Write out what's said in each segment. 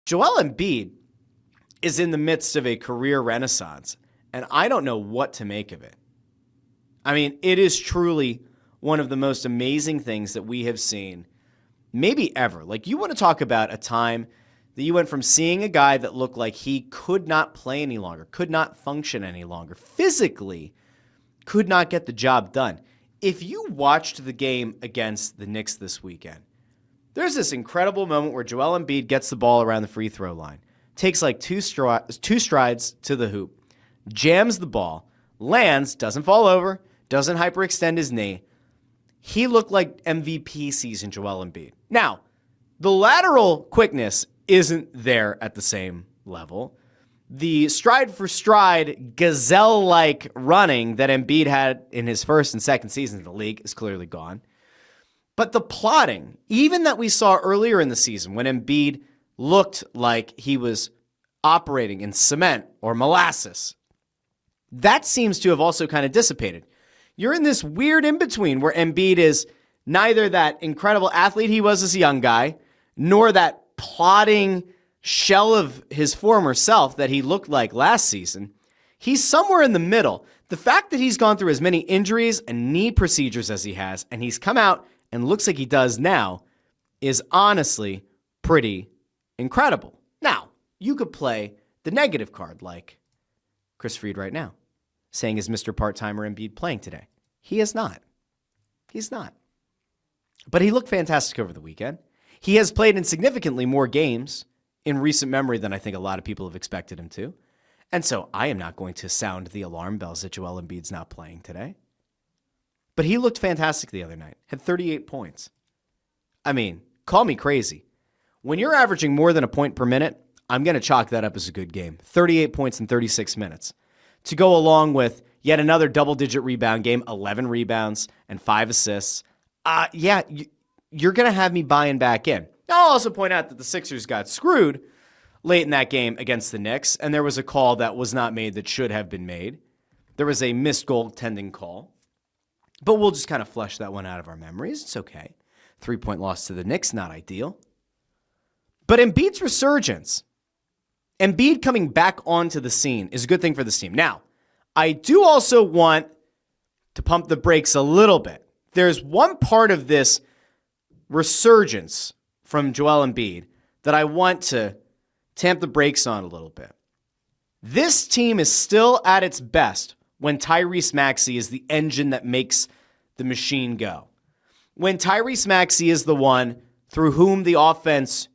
Joel Embiid is in the midst of a career renaissance, and I don't know what to make of it. I mean, it is truly one of the most amazing things that we have seen maybe ever. Like, you want to talk about a time that you went from seeing a guy that looked like he could not play any longer, could not function any longer, physically could not get the job done. If you watched the game against the Knicks this weekend, there's this incredible moment where Joel Embiid gets the ball around the free throw line, takes like two strides to the hoop, jams the ball, lands, doesn't fall over, doesn't hyperextend his knee. He looked like MVP season Joel Embiid. Now, the lateral quickness isn't there at the same level. The stride for stride, gazelle-like running that Embiid had in his first and second seasons in the league is clearly gone. But the plotting, even that we saw earlier in the season when Embiid looked like he was operating in cement or molasses, that seems to have also kind of dissipated. You're in this weird in-between where Embiid is neither that incredible athlete he was as a young guy, nor that plodding shell of his former self that he looked like last season. He's somewhere in the middle. The fact that he's gone through as many injuries and knee procedures as he has, and he's come out and looks like he does now, is honestly pretty incredible. Now, you could play the negative card like Chris Fried right now, saying, is Mr. Part-Timer Embiid playing today? He is not. He's not. But he looked fantastic over the weekend. He has played in significantly more games in recent memory than I think a lot of people have expected him to. And so I am not going to sound the alarm bells that Joel Embiid's not playing today. But he looked fantastic the other night. Had 38 points. I mean, call me crazy. When you're averaging more than a point per minute, I'm going to chalk that up as a good game. 38 points in 36 minutes. To go along with yet another double-digit rebound game, 11 rebounds and 5 assists. You're going to have me buying back in. I'll also point out that the Sixers got screwed late in that game against the Knicks, and there was a call that was not made that should have been made. There was a missed goaltending call. But we'll just kind of flush that one out of our memories. It's okay. 3-point loss to the Knicks, not ideal. But Embiid's resurgence, Embiid coming back onto the scene is a good thing for this team. Now, I do also want to pump the brakes a little bit. There's one part of this resurgence from Joel Embiid that I want to tamp the brakes on a little bit. This team is still at its best when Tyrese Maxey is the engine that makes the machine go. When Tyrese Maxey is the one through whom the offense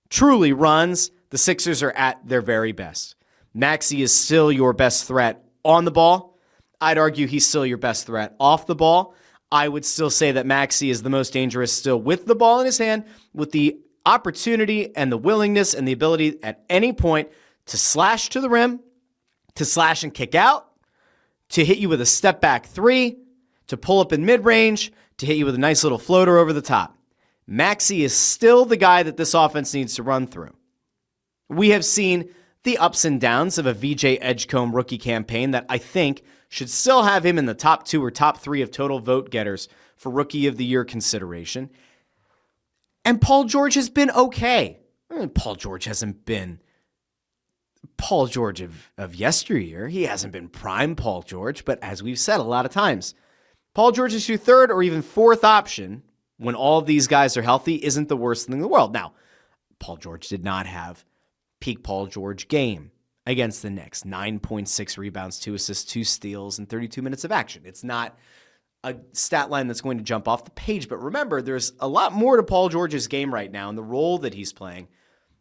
truly runs, the Sixers are at their very best. Maxey is still your best threat on the ball. I'd argue he's still your best threat off the ball. I would still say that Maxey is the most dangerous still with the ball in his hand, with the opportunity and the willingness and the ability at any point to slash to the rim, to slash and kick out, to hit you with a step back three, to pull up in mid-range, to hit you with a nice little floater over the top. Maxey is still the guy that this offense needs to run through. We have seen the ups and downs of a VJ Edgecombe rookie campaign that I think should still have him in the top 2 or top 3 of total vote getters for Rookie of the Year consideration. And Paul George has been okay. I mean, Paul George hasn't been Paul George of yesteryear. He hasn't been prime Paul George, but as we've said a lot of times, Paul George is your third or even fourth option when all of these guys are healthy isn't the worst thing in the world. Now, Paul George did not have peak Paul George game against the Knicks. 9.6 rebounds, 2 assists, 2 steals, and 32 minutes of action. It's not a stat line that's going to jump off the page, but remember, there's a lot more to Paul George's game right now and the role that he's playing,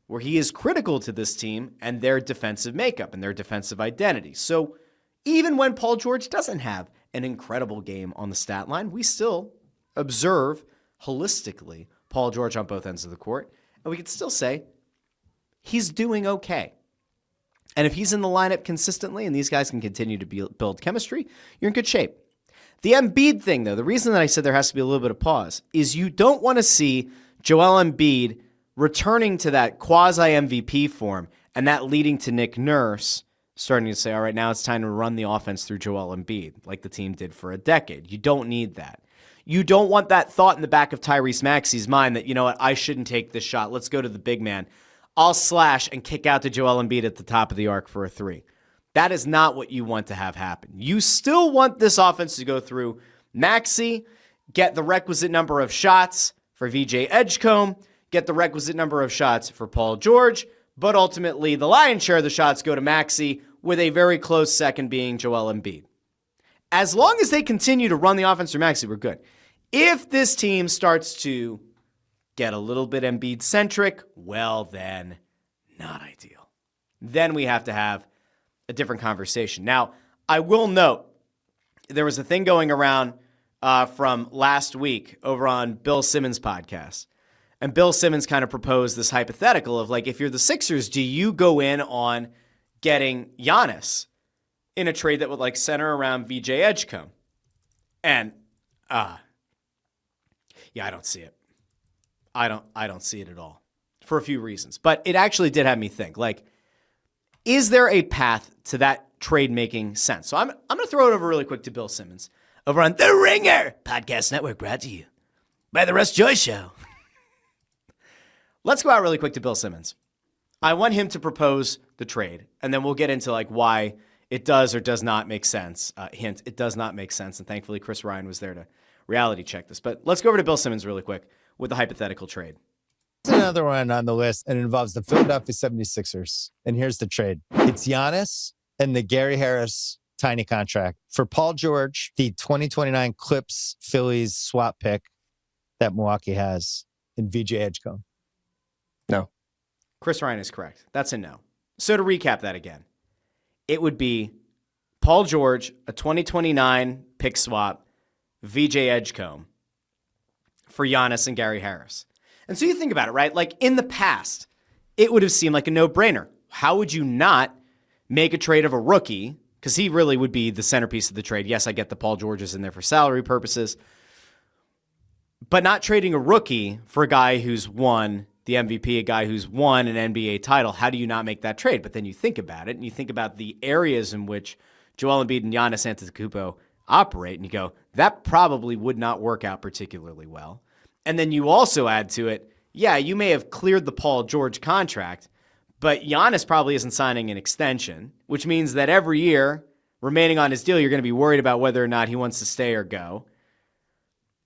where he is critical to this team and their defensive makeup and their defensive identity. So even when Paul George doesn't have an incredible game on the stat line, we still observe holistically Paul George on both ends of the court, and we can still say he's doing okay. And if he's in the lineup consistently and these guys can continue to build chemistry, you're in good shape. The Embiid thing, though, the reason that I said there has to be a little bit of pause is you don't want to see Joel Embiid returning to that quasi-MVP form and that leading to Nick Nurse starting to say, all right, now it's time to run the offense through Joel Embiid like the team did for a decade. You don't need that. You don't want that thought in the back of Tyrese Maxey's mind that, you know what, I shouldn't take this shot. Let's go to the big man. I'll slash and kick out to Joel Embiid at the top of the arc for a three. That is not what you want to have happen. You still want this offense to go through Maxey, get the requisite number of shots for VJ Edgecombe, get the requisite number of shots for Paul George, but ultimately the lion's share of the shots go to Maxey, with a very close second being Joel Embiid. As long as they continue to run the offense through Maxey, we're good. If this team starts to get a little bit Embiid-centric, well then, not ideal. Then we have to have a different conversation. Now, I will note, there was a thing going around from last week over on Bill Simmons' podcast. And Bill Simmons kind of proposed this hypothetical of like, if you're the Sixers, do you go in on getting Giannis in a trade that would like center around VJ Edgecombe? And yeah, I don't see it. I don't see it at all for a few reasons. But it actually did have me think, like, is there a path to that trade making sense? So I'm going to throw it over really quick to Bill Simmons over on The Ringer Podcast Network, brought to you by the Russ Joy Show. Let's go out really quick to Bill Simmons. I want him to propose the trade, and then we'll get into like why it does or does not make sense. Hint, it does not make sense, and thankfully Chris Ryan was there to reality check this. But let's go over to Bill Simmons really quick with the hypothetical trade. There's another one on the list, and it involves the Philadelphia 76ers. And here's the trade. It's Giannis and the Gary Harris tiny contract for Paul George, the 2029 Clips Phillies swap pick that Milwaukee has, in VJ Edgecombe. No. Chris Ryan is correct. That's a no. So to recap that again, it would be Paul George, a 2029 pick swap, VJ Edgecombe for Giannis and Gary Harris. And so you think about it, right? Like in the past, it would have seemed like a no-brainer. How would you not make a trade of a rookie? Because he really would be the centerpiece of the trade. Yes, I get the Paul George is in there for salary purposes. But not trading a rookie for a guy who's won the MVP, a guy who's won an NBA title, how do you not make that trade? But then you think about it, and you think about the areas in which Joel Embiid and Giannis Antetokounmpo operate, and you go, that probably would not work out particularly well. And then you also add to it, yeah, you may have cleared the Paul George contract, but Giannis probably isn't signing an extension, which means that every year remaining on his deal, you're going to be worried about whether or not he wants to stay or go.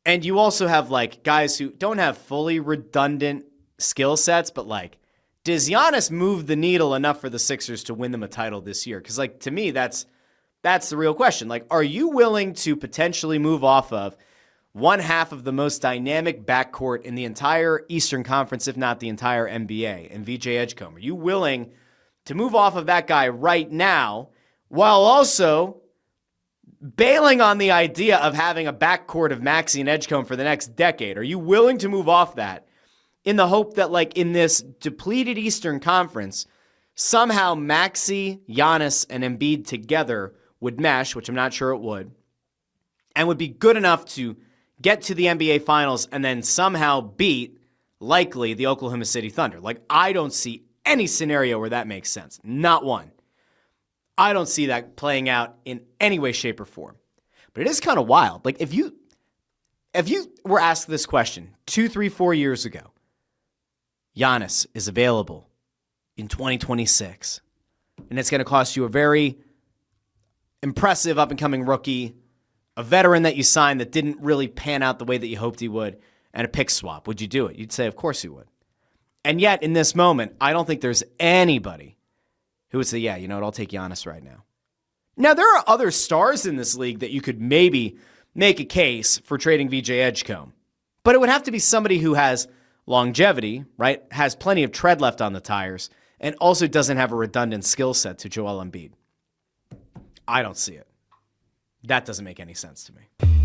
And you also have like guys who don't have fully redundant skill sets, but like, does Giannis move the needle enough for the Sixers to win them a title this year? Because like, to me, that's the real question. Like, are you willing to potentially move off of one half of the most dynamic backcourt in the entire Eastern Conference, if not the entire NBA, and VJ Edgecombe? Are you willing to move off of that guy right now while also bailing on the idea of having a backcourt of Maxey and Edgecombe for the next decade? Are you willing to move off that in the hope that, like, in this depleted Eastern Conference, somehow Maxey, Giannis, and Embiid together would mesh, which I'm not sure it would, and would be good enough to get to the NBA Finals and then somehow beat, likely, the Oklahoma City Thunder? Like, I don't see any scenario where that makes sense. Not one. I don't see that playing out in any way, shape, or form. But it is kind of wild. Like, if you were asked this question 2, 3, 4 years ago, Giannis is available in 2026, and it's going to cost you a very impressive up-and-coming rookie, a veteran that you signed that didn't really pan out the way that you hoped he would, and a pick swap. Would you do it? You'd say, of course you would. And yet, in this moment, I don't think there's anybody who would say, yeah, you know what, I'll take Giannis right now. Now, there are other stars in this league that you could maybe make a case for trading VJ Edgecombe, but it would have to be somebody who has longevity, right, has plenty of tread left on the tires, and also doesn't have a redundant skill set to Joel Embiid. I don't see it. That doesn't make any sense to me.